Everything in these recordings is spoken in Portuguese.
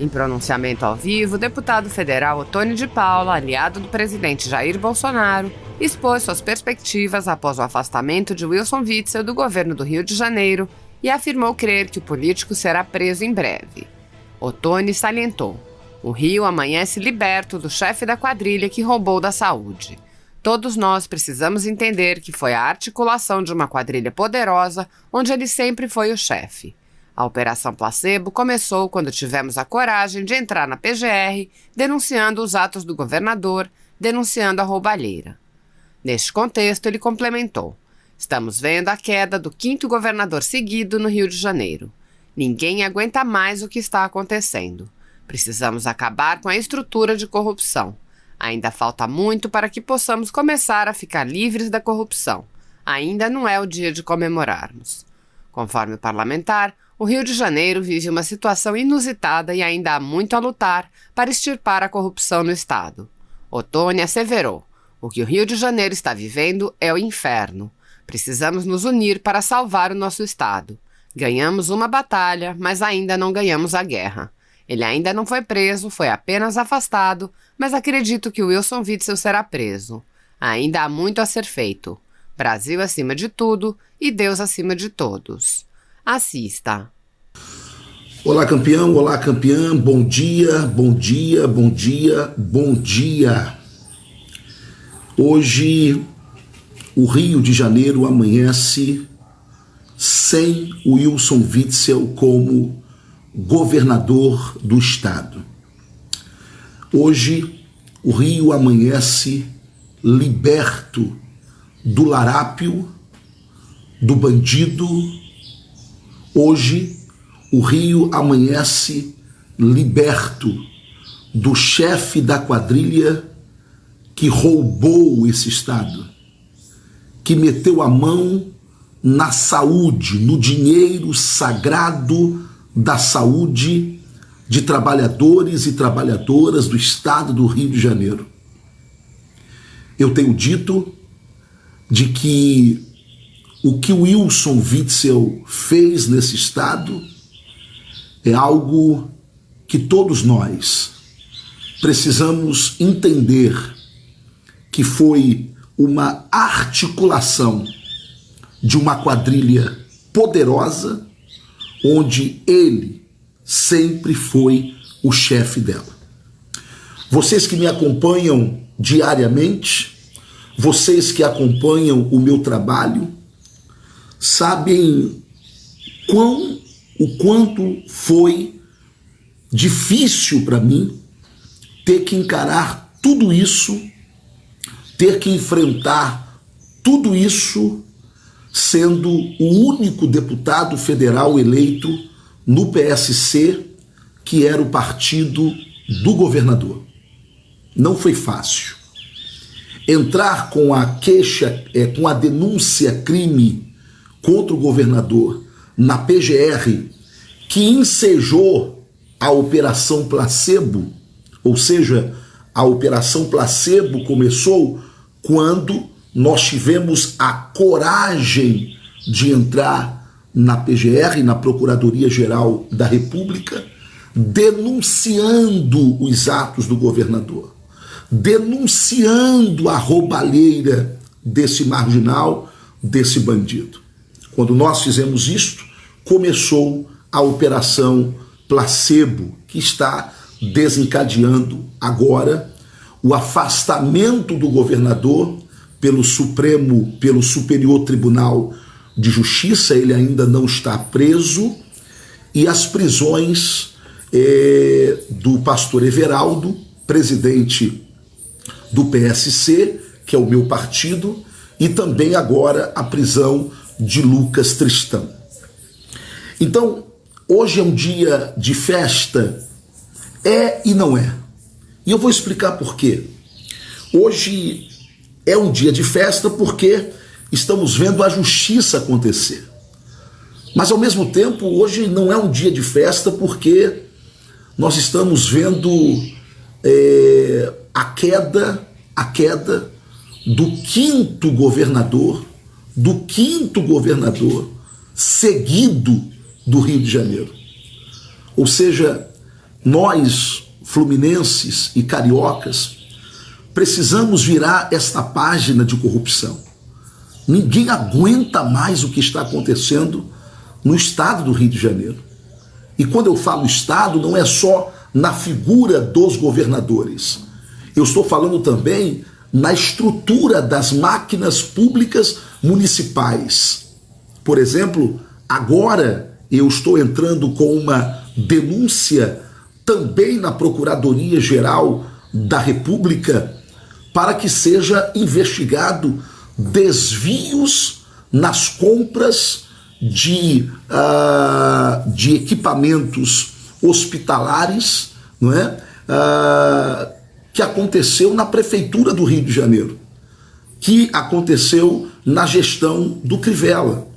Em pronunciamento ao vivo, o deputado federal Ottoni de Paula, aliado do presidente Jair Bolsonaro, expôs suas perspectivas após o afastamento de Wilson Witzel do governo do Rio de Janeiro e afirmou crer que o político será preso em breve. Ottoni salientou: o Rio amanhece liberto do chefe da quadrilha que roubou da saúde. Todos nós precisamos entender que foi a articulação de uma quadrilha poderosa onde ele sempre foi o chefe. A Operação Placebo começou quando tivemos a coragem de entrar na PGR denunciando os atos do governador, denunciando a roubalheira. Neste contexto, ele complementou: estamos vendo a queda do 5º governador seguido no Rio de Janeiro. Ninguém aguenta mais o que está acontecendo. Precisamos acabar com a estrutura de corrupção. Ainda falta muito para que possamos começar a ficar livres da corrupção. Ainda não é o dia de comemorarmos. Conforme o parlamentar, o Rio de Janeiro vive uma situação inusitada e ainda há muito a lutar para extirpar a corrupção no estado. Ottoni asseverou: o que o Rio de Janeiro está vivendo é o inferno. Precisamos nos unir para salvar o nosso estado. Ganhamos uma batalha, mas ainda não ganhamos a guerra. Ele ainda não foi preso, foi apenas afastado, mas acredito que Wilson Witzel será preso. Ainda há muito a ser feito. Brasil acima de tudo e Deus acima de todos. Assista. Olá, campeão, olá, campeã. Bom dia, bom dia, bom dia, bom dia. Hoje, o Rio de Janeiro amanhece sem Wilson Witzel como governador do estado. Hoje, o Rio amanhece liberto do larápio, do bandido. Hoje, o Rio amanhece liberto do chefe da quadrilha que roubou esse estado, que meteu a mão na saúde, no dinheiro sagrado da saúde de trabalhadores e trabalhadoras do estado do Rio de Janeiro. Eu tenho dito de que o que Wilson Witzel fez nesse estado é algo que todos nós precisamos entender que foi uma articulação de uma quadrilha poderosa onde ele sempre foi o chefe dela. Vocês que me acompanham diariamente, vocês que acompanham o meu trabalho, sabem o quanto foi difícil para mim ter que encarar tudo isso, ter que enfrentar tudo isso, sendo o único deputado federal eleito no PSC, que era o partido do governador. Não foi fácil. Entrar com a queixa, com a denúncia crime contra o governador na PGR, que ensejou a Operação Placebo, ou seja, a Operação Placebo começou quando nós tivemos a coragem de entrar na PGR, na Procuradoria-Geral da República, denunciando os atos do governador, denunciando a roubalheira desse marginal, desse bandido. Quando nós fizemos isto, começou a Operação Placebo, que está desencadeando agora o afastamento do governador pelo Superior Tribunal de Justiça. Ele ainda não está preso, e as prisões do pastor Everaldo, presidente do PSC, que é o meu partido, e também agora a prisão de Lucas Tristão. Então, hoje é um dia de festa, e não é. E eu vou explicar por quê. Hoje é um dia de festa porque estamos vendo a justiça acontecer. Mas, ao mesmo tempo, hoje não é um dia de festa porque nós estamos vendo a queda do quinto governador seguido do Rio de Janeiro. Ou seja, nós, fluminenses e cariocas, precisamos virar esta página de corrupção. Ninguém aguenta mais o que está acontecendo no estado do Rio de Janeiro. E quando eu falo estado, não é só na figura dos governadores. Eu estou falando também na estrutura das máquinas públicas municipais. Por exemplo, agora eu estou entrando com uma denúncia também na Procuradoria-Geral da República para que seja investigado desvios nas compras de equipamentos hospitalares, não é? Que aconteceu na Prefeitura do Rio de Janeiro, que aconteceu na gestão do Crivella.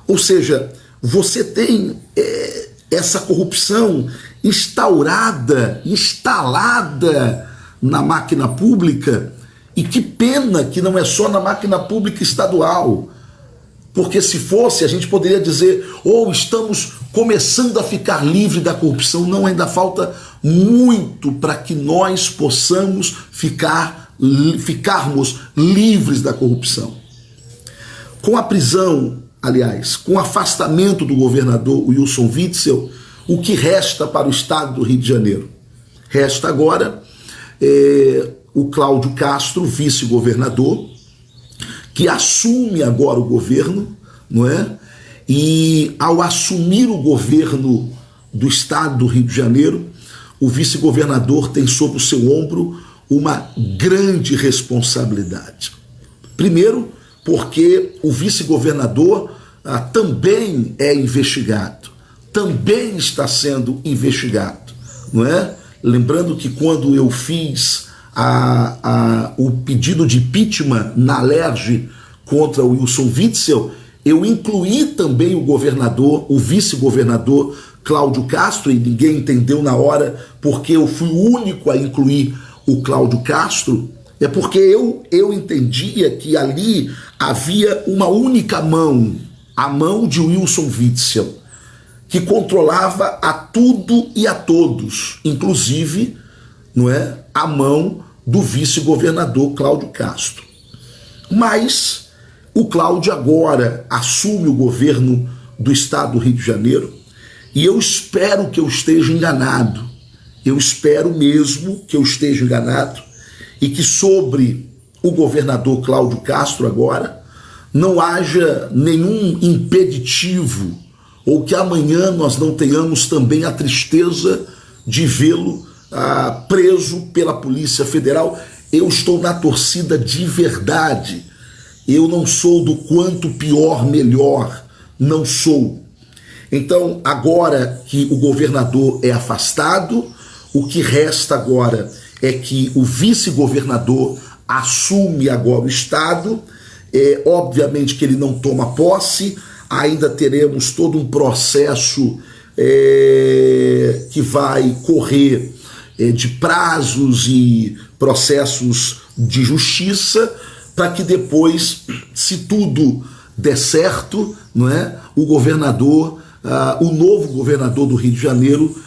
Ou seja, você tem essa corrupção instalada na máquina pública, e que pena que não é só na máquina pública estadual, porque se fosse, a gente poderia dizer, estamos começando a ficar livre da corrupção. Não, ainda falta muito para que nós possamos ficarmos livres da corrupção. Com a prisão, aliás, com o afastamento do governador Wilson Witzel, o que resta para o estado do Rio de Janeiro? Resta agora o Cláudio Castro, vice-governador, que assume agora o governo, não é? E ao assumir o governo do estado do Rio de Janeiro, o vice-governador tem sob o seu ombro uma grande responsabilidade. Primeiro, porque o vice-governador também é investigado, também está sendo investigado, não é? Lembrando que quando eu fiz o pedido de impeachment na Alerj contra o Wilson Witzel, eu incluí também o vice-governador Cláudio Castro, e ninguém entendeu na hora porque eu fui o único a incluir o Cláudio Castro. É porque eu entendia que ali havia uma única mão, a mão de Wilson Witzel, que controlava a tudo e a todos, inclusive, não é, a mão do vice-governador Cláudio Castro. Mas o Cláudio agora assume o governo do estado do Rio de Janeiro, e eu espero que eu esteja enganado. Eu espero mesmo que eu esteja enganado, e que sobre o governador Cláudio Castro agora não haja nenhum impeditivo, ou que amanhã nós não tenhamos também a tristeza de vê-lo preso pela Polícia Federal. Eu estou na torcida de verdade. Eu não sou do quanto pior, melhor. Não sou. Então, agora que o governador é afastado, o que resta agora é que o vice-governador assume agora o estado. Obviamente que ele não toma posse, ainda teremos todo um processo que vai correr de prazos e processos de justiça, para que depois, se tudo der certo, não é, o novo governador do Rio de Janeiro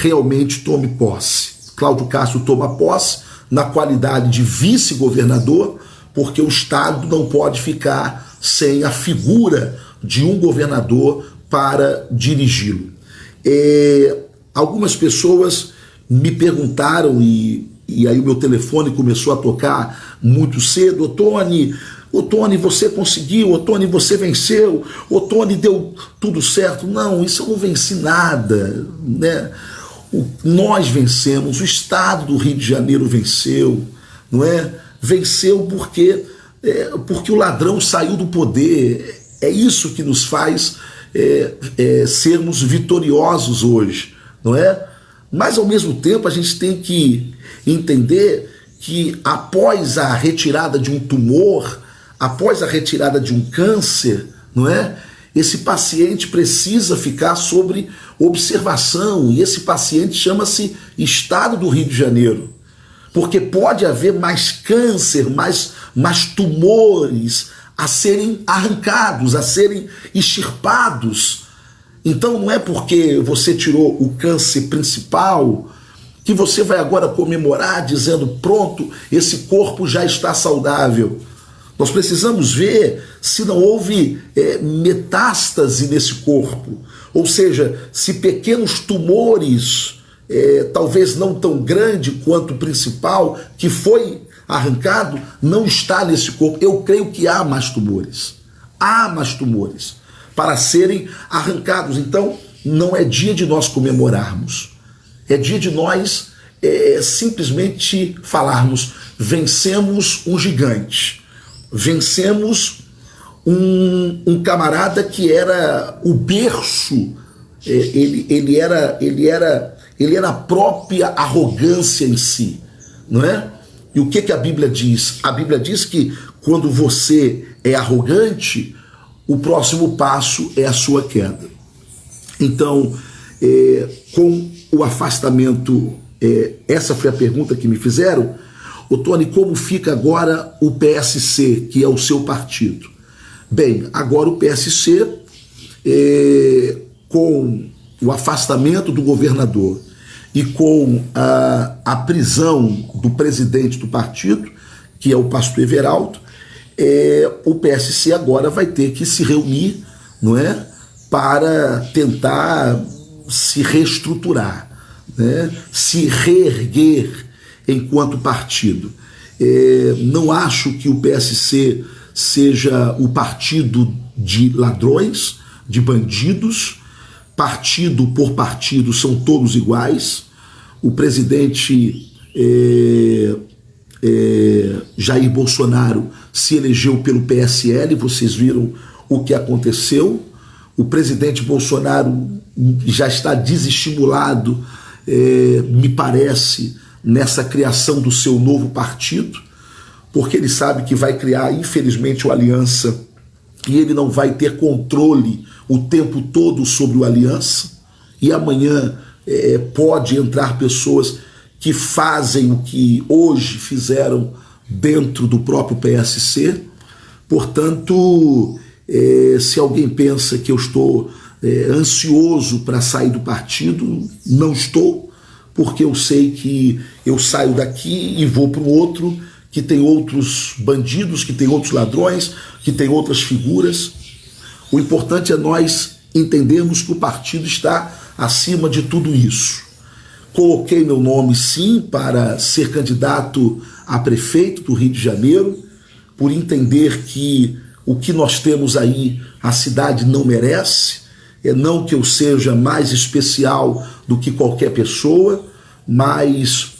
realmente tome posse. Cláudio Castro toma posse na qualidade de vice-governador, porque o estado não pode ficar sem a figura de um governador para dirigi-lo. Algumas pessoas me perguntaram, e aí o meu telefone começou a tocar muito cedo: Ô Tony, você conseguiu, ô Tony, você venceu, ô Tony, deu tudo certo. Não, isso eu não venci nada, né? Nós vencemos, o estado do Rio de Janeiro venceu, não é? Venceu porque o ladrão saiu do poder. É isso que nos faz sermos vitoriosos hoje, não é? Mas, ao mesmo tempo, a gente tem que entender que após a retirada de um tumor, após a retirada de um câncer, não é? Esse paciente precisa ficar sob observação, e esse paciente chama-se Estado do Rio de Janeiro, porque pode haver mais câncer, mais tumores a serem arrancados, a serem extirpados, Então não é porque você tirou o câncer principal que você vai agora comemorar dizendo, pronto, esse corpo já está saudável. Nós precisamos ver se não houve metástase nesse corpo, ou seja, se pequenos tumores, talvez não tão grande quanto o principal, que foi arrancado, não está nesse corpo. Eu creio que há mais tumores para serem arrancados. Então, não é dia de nós comemorarmos, é dia de nós simplesmente falarmos, vencemos um gigante, vencemos um camarada que era o berço, ele era a própria arrogância em si, não é? E o que a Bíblia diz? A Bíblia diz que quando você é arrogante, o próximo passo é a sua queda. Então, com o afastamento, essa foi a pergunta que me fizeram. Ô Tony, como fica agora o PSC, que é o seu partido? Bem, agora o PSC, com o afastamento do governador e com a prisão do presidente do partido, que é o pastor Everaldo, o PSC agora vai ter que se reunir, não é, para tentar se reestruturar, né, se reerguer enquanto partido. Não acho que o PSC seja o partido de ladrões, de bandidos. Partido por partido são todos iguais. O presidente Jair Bolsonaro se elegeu pelo PSL, vocês viram o que aconteceu. O presidente Bolsonaro já está desestimulado, me parece, nessa criação do seu novo partido, porque ele sabe que vai criar, infelizmente, o Aliança, e ele não vai ter controle o tempo todo sobre o Aliança, e amanhã pode entrar pessoas que fazem o que hoje fizeram dentro do próprio PSC. Portanto, se alguém pensa que eu estou ansioso para sair do partido, não estou, porque eu sei que eu saio daqui e vou para o outro, que tem outros bandidos, que tem outros ladrões, que tem outras figuras. O importante é nós entendermos que o partido está acima de tudo isso. Coloquei meu nome, sim, para ser candidato a prefeito do Rio de Janeiro, por entender que o que nós temos aí a cidade não merece. Não que eu seja mais especial do que qualquer pessoa, mas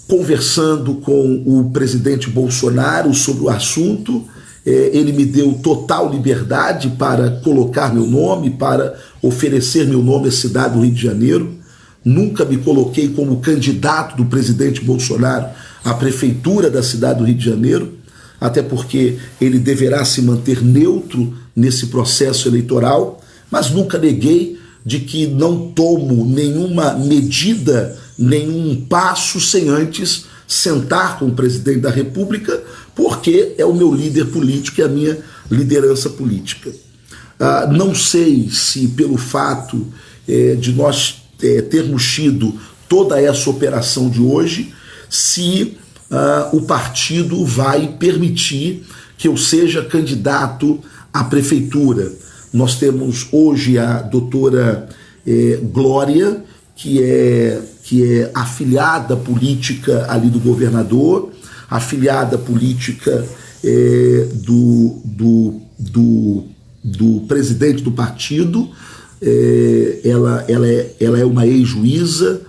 conversando com o presidente Bolsonaro sobre o assunto, ele me deu total liberdade para colocar meu nome, para oferecer meu nome à cidade do Rio de Janeiro. Nunca me coloquei como candidato do presidente Bolsonaro à prefeitura da cidade do Rio de Janeiro, até porque ele deverá se manter neutro nesse processo eleitoral, mas nunca neguei de que não tomo nenhuma medida, nenhum passo sem antes sentar com o presidente da República, porque é o meu líder político e a minha liderança política. Não sei se pelo fato de nós termos tido toda essa operação de hoje, se o partido vai permitir que eu seja candidato à prefeitura. Nós temos hoje a doutora Glória, que é afiliada política ali do governador, afiliada política do presidente do partido. Ela é uma ex-juíza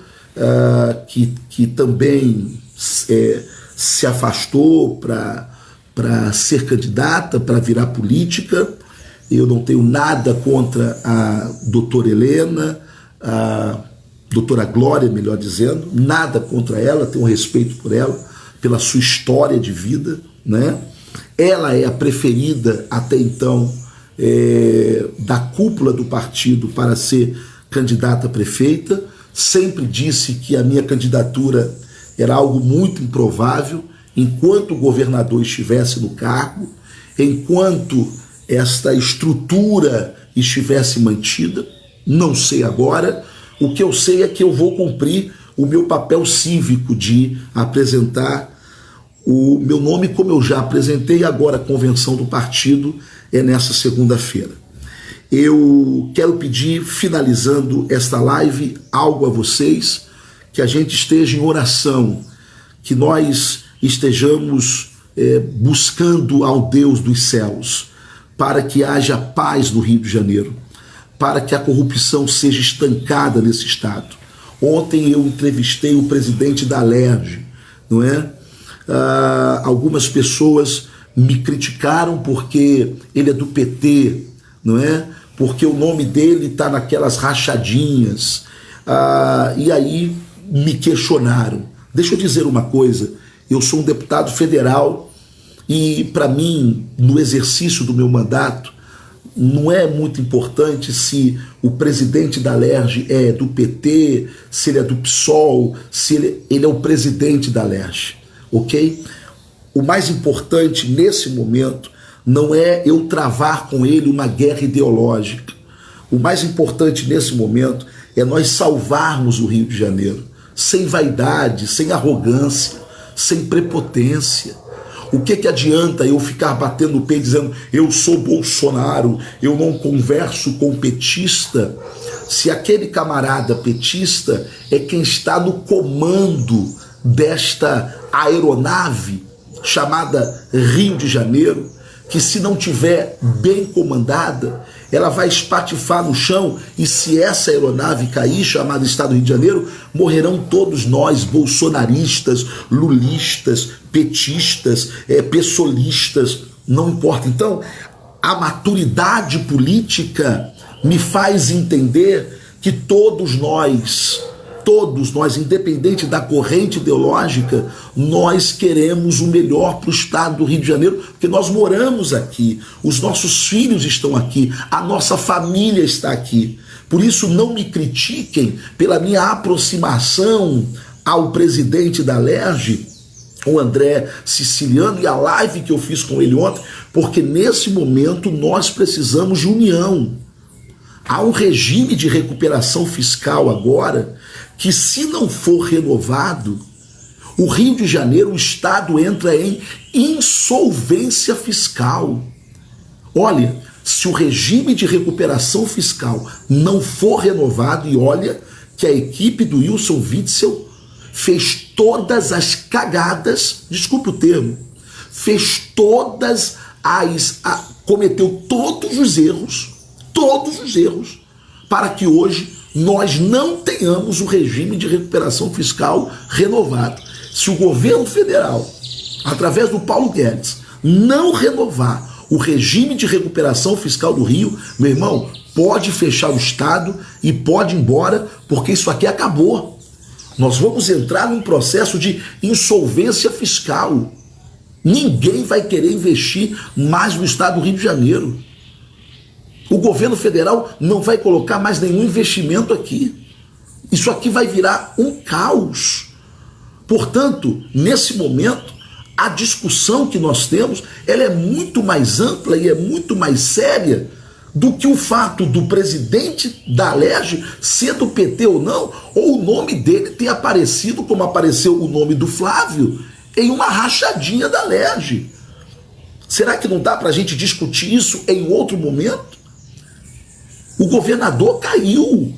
que também se afastou para ser candidata, para virar política. Eu não tenho nada contra a doutora Helena, a doutora Glória, melhor dizendo, nada contra ela, tenho respeito por ela, pela sua história de vida, né? Ela é a preferida até então da cúpula do partido para ser candidata a prefeita. Sempre disse que a minha candidatura era algo muito improvável enquanto o governador estivesse no cargo, enquanto esta estrutura estivesse mantida. Não sei agora. O que eu sei é que eu vou cumprir o meu papel cívico de apresentar o meu nome, como eu já apresentei. Agora a convenção do partido é nessa segunda-feira. Eu quero pedir, finalizando esta live, algo a vocês, que a gente esteja em oração, que nós estejamos buscando ao Deus dos céus, para que haja paz no Rio de Janeiro, para que a corrupção seja estancada nesse estado. Ontem eu entrevistei o presidente da Alerj, não é? Algumas pessoas me criticaram porque ele é do PT, não é? Porque o nome dele está naquelas rachadinhas, e aí me questionaram. Deixa eu dizer uma coisa, eu sou um deputado federal e para mim, no exercício do meu mandato, não é muito importante se o presidente da Alerj é do PT, se ele é do PSOL, se ele é o presidente da Alerj, ok? O mais importante nesse momento não é eu travar com ele uma guerra ideológica. O mais importante nesse momento é nós salvarmos o Rio de Janeiro, sem vaidade, sem arrogância, sem prepotência. O que adianta eu ficar batendo no peito dizendo eu sou Bolsonaro, eu não converso com petista, se aquele camarada petista é quem está no comando desta aeronave chamada Rio de Janeiro, que se não tiver bem comandada, ela vai espatifar no chão, e se essa aeronave cair, chamada Estado do Rio de Janeiro, morrerão todos nós, bolsonaristas, lulistas, petistas, pessoalistas, não importa. Então, a maturidade política me faz entender que todos nós, independente da corrente ideológica, nós queremos o melhor para o estado do Rio de Janeiro, porque nós moramos aqui, os nossos filhos estão aqui, a nossa família está aqui. Por isso, não me critiquem pela minha aproximação ao presidente da Alerj, o André Siciliano, e a live que eu fiz com ele ontem, porque nesse momento nós precisamos de união. Há um regime de recuperação fiscal agora que, se não for renovado, o Rio de Janeiro, o Estado, entra em insolvência fiscal. Olha, se o regime de recuperação fiscal não for renovado, e olha que a equipe do Wilson Witzel fez todas as cagadas, desculpe o termo, cometeu todos os erros, para que hoje nós não tenhamos o regime de recuperação fiscal renovado. Se o governo federal, através do Paulo Guedes, não renovar o regime de recuperação fiscal do Rio, meu irmão, pode fechar o Estado e pode ir embora, porque isso aqui acabou. Nós vamos entrar num processo de insolvência fiscal. Ninguém vai querer investir mais no Estado do Rio de Janeiro. O governo federal não vai colocar mais nenhum investimento aqui. Isso aqui vai virar um caos. Portanto, nesse momento, a discussão que nós temos, ela é muito mais ampla e é muito mais séria do que o fato do presidente da Alerj ser do PT ou não, ou o nome dele ter aparecido, como apareceu o nome do Flávio, em uma rachadinha da Alerj. Será que não dá para a gente discutir isso em outro momento? O governador caiu,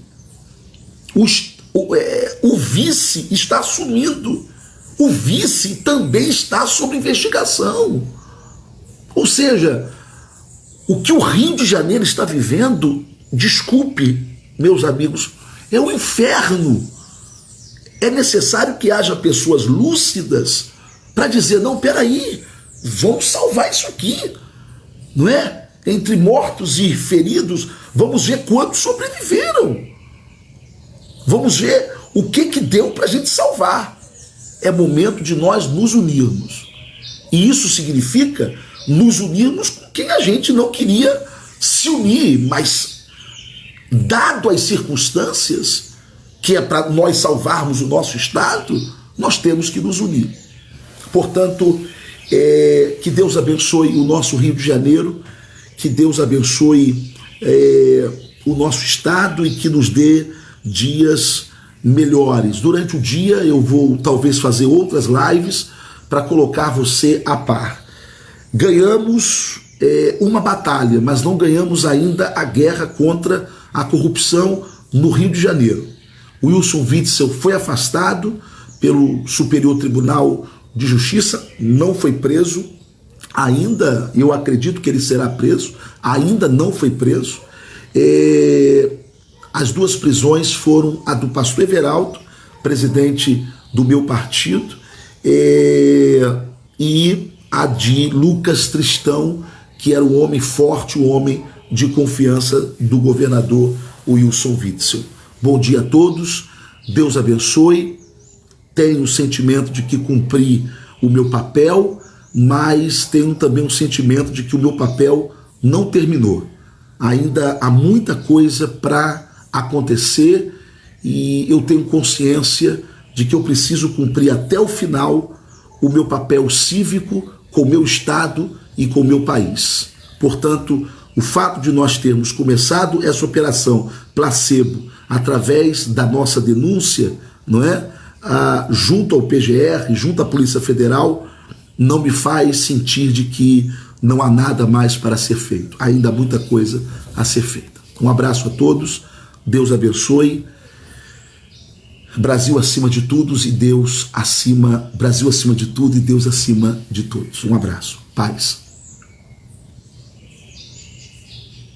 o vice está assumindo, o vice também está sob investigação. Ou seja, o que o Rio de Janeiro está vivendo, desculpe, meus amigos, é um inferno. É necessário que haja pessoas lúcidas para dizer, não, peraí, vamos salvar isso aqui, não é? Entre mortos e feridos, vamos ver quantos sobreviveram. Vamos ver o que deu para a gente salvar. É momento de nós nos unirmos. E isso significa nos unirmos com quem a gente não queria se unir, mas, dado as circunstâncias, que é para nós salvarmos o nosso Estado, nós temos que nos unir. Portanto, que Deus abençoe o nosso Rio de Janeiro, que Deus abençoe o nosso estado e que nos dê dias melhores. Durante o dia eu vou talvez fazer outras lives para colocar você a par. Ganhamos uma batalha, mas não ganhamos ainda a guerra contra a corrupção no Rio de Janeiro. Wilson Witzel foi afastado pelo Superior Tribunal de Justiça, não foi preso, ainda, eu acredito que ele será preso, ainda não foi preso. As duas prisões foram a do pastor Everaldo, presidente do meu partido, e a de Lucas Tristão, que era um homem forte, um homem de confiança do governador Wilson Witzel. Bom dia a todos, Deus abençoe. Tenho o sentimento de que cumpri o meu papel, mas tenho também um sentimento de que o meu papel não terminou. Ainda há muita coisa para acontecer e eu tenho consciência de que eu preciso cumprir até o final o meu papel cívico com o meu Estado e com o meu país. Portanto, o fato de nós termos começado essa operação placebo através da nossa denúncia, não é? Junto ao PGR, junto à Polícia Federal, não me faz sentir de que não há nada mais para ser feito. Ainda há muita coisa a ser feita. Um abraço a todos, Deus abençoe. Brasil acima de tudo e Deus acima, Brasil acima de tudo e Deus acima de todos. Um abraço, paz.